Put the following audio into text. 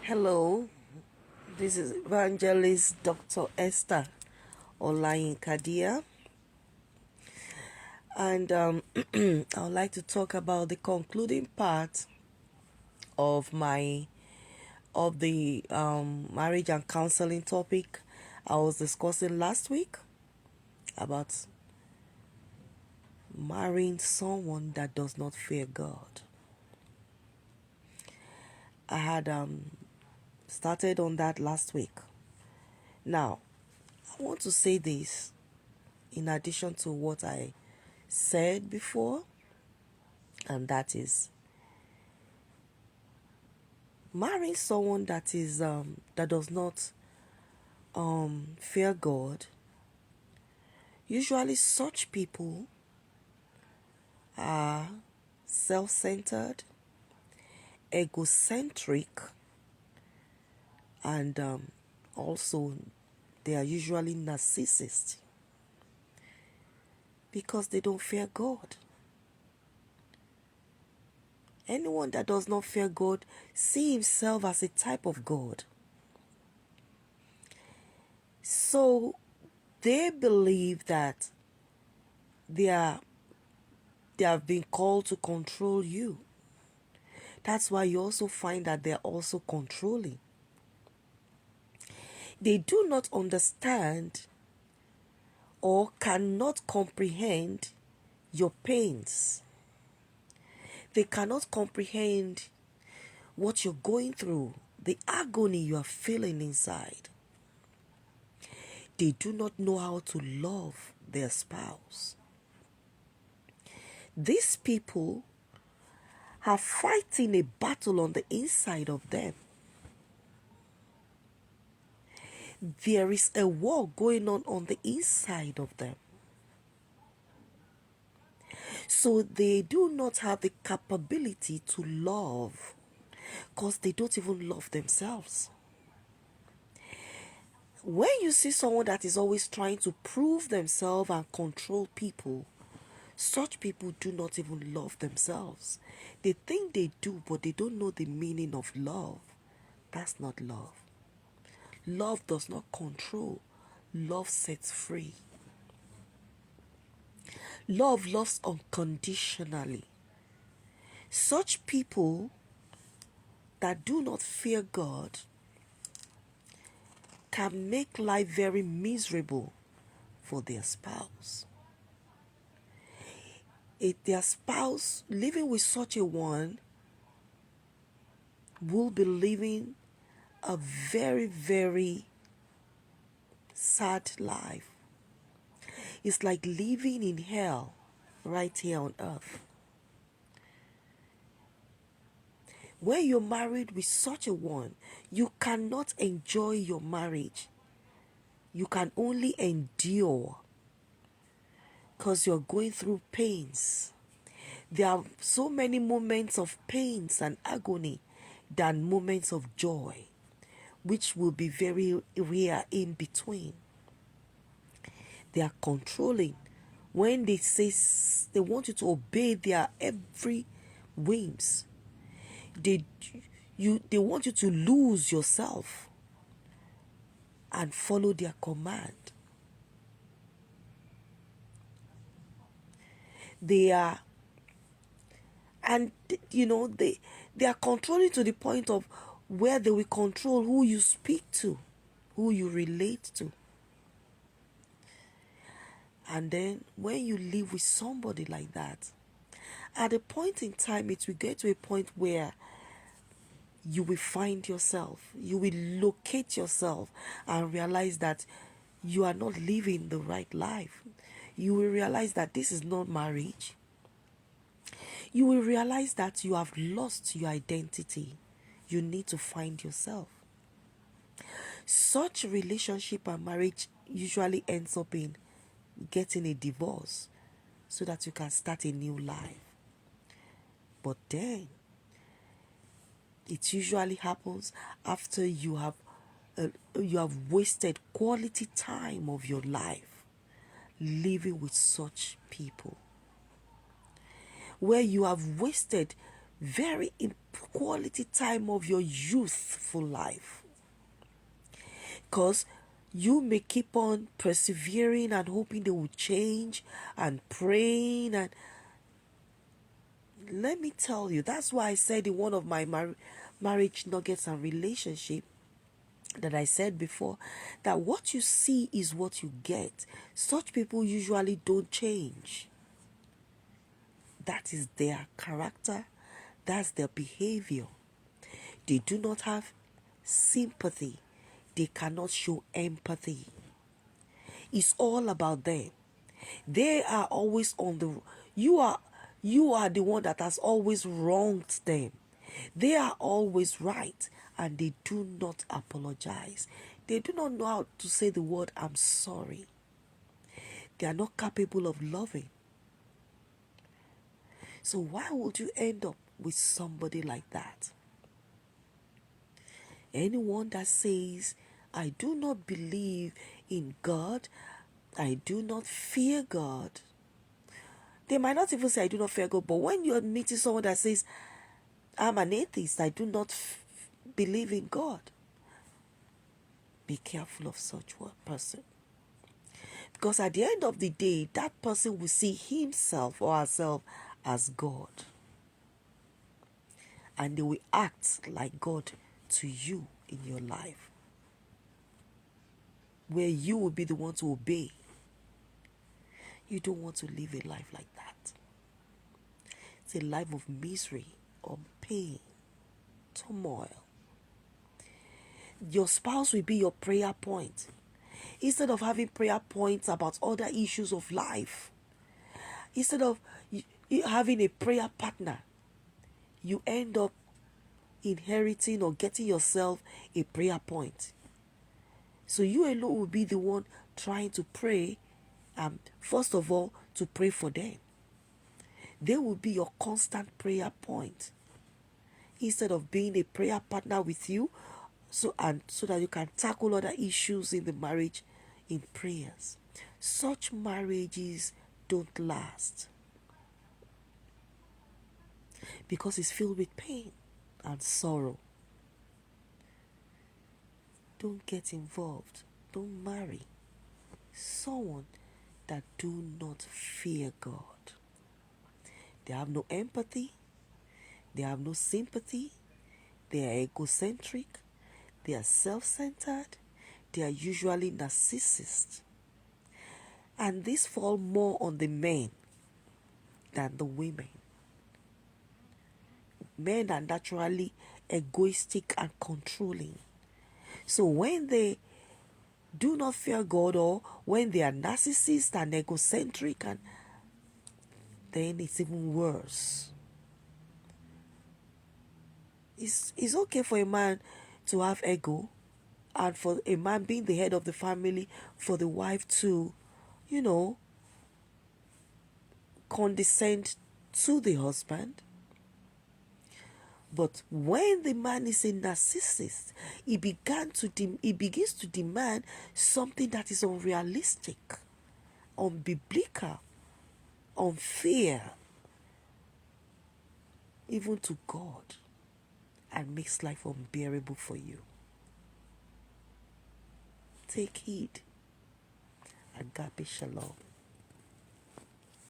Hello, this is Evangelist Dr. Esther Olayinka Diya, and I would like to talk about the concluding part of the marriage and counseling topic I was discussing last week about marrying someone that does not fear God. I had started on that last week. Now, I want to say this in addition to what I said before, and that is marrying someone that does not fear God. Usually, such people are self-centered, egocentric, and also they are usually narcissists because they don't fear God. Anyone that does not fear God sees himself as a type of God. So they believe that they have been called to control you. That's why you also find that they're also controlling. They do not understand or cannot comprehend your pains. They cannot comprehend what you're going through, the agony you are feeling inside. They do not know how to love their spouse. These people are fighting a battle on the inside of them. There is a war going on the inside of them. So they do not have the capability to love because they don't even love themselves. When you see someone that is always trying to prove themselves and control people, such people do not even love themselves. They think they do, but they don't know the meaning of love. That's not love. Love does not control. Love sets free. Love loves unconditionally. Such people that do not fear God can make life very miserable for their spouse. If their spouse living with such a one will be living a very, very sad life. It's like living in hell right here on earth. When you're married with such a one, you cannot enjoy your marriage. You can only endure because you're going through pains. There are so many moments of pains and agony than moments of joy, which will be very rare in between. They are controlling. When they say they want you to obey their every whims, they want you to lose yourself and follow their command. They are, and they are controlling to the point of where they will control who you speak to, who you relate to. And then when you live with somebody like that, at a point in time, it will get to a point where you will find yourself, you will locate yourself and realize that you are not living the right life. You will realize that this is not marriage. You will realize that you have lost your identity. You need to find yourself. Such relationship and marriage usually ends up in getting a divorce so that you can start a new life. But then it usually happens after you have wasted quality time of your life living with such people, where you have wasted very quality time of your youthful life. Because you may keep on persevering and hoping they will change and praying. And let me tell you, that's why I said in one of my marriage nuggets and relationship that I said before, that what you see is what you get. Such people usually don't change. That is their character. That's their behavior. They do not have sympathy. They cannot show empathy. It's all about them. They are always on the you are the one that has always wronged them. They are always right, and they do not apologize. They do not know how to say the word I'm sorry. They are not capable of loving. So why would you end up with somebody like that? Anyone that says, I do not believe in God, I do not fear God. They might not even say, I do not fear God, but when you're meeting someone that says, I'm an atheist, I do not believe in God, be careful of such one person. Because at the end of the day, that person will see himself or herself as God. And they will act like God to you in your life, where you will be the one to obey. You don't want to live a life like that. It's a life of misery, of pain, turmoil. Your spouse will be your prayer point. Instead of having prayer points about other issues of life, instead of having a prayer partner, you end up inheriting or getting yourself a prayer point. So you alone will be the one trying to pray, first of all, to pray for them. They will be your constant prayer point, instead of being a prayer partner with you, so that you can tackle other issues in the marriage in prayers. Such marriages don't last, because it's filled with pain and sorrow. Don't get involved. Don't marry someone that do not fear God. They have no empathy. They have no sympathy. They are egocentric. They are self-centered. They are usually narcissists. And this fall more on the men than the women. Men are naturally egoistic and controlling. So when they do not fear God, or when they are narcissists and egocentric, and then it's even worse. It's okay for a man to have ego, and for a man being the head of the family, for the wife to, condescend to the husband. But when the man is a narcissist, he begins to demand something that is unrealistic, unbiblical, unfair, even to God, and makes life unbearable for you. Take heed. Agape Shalom.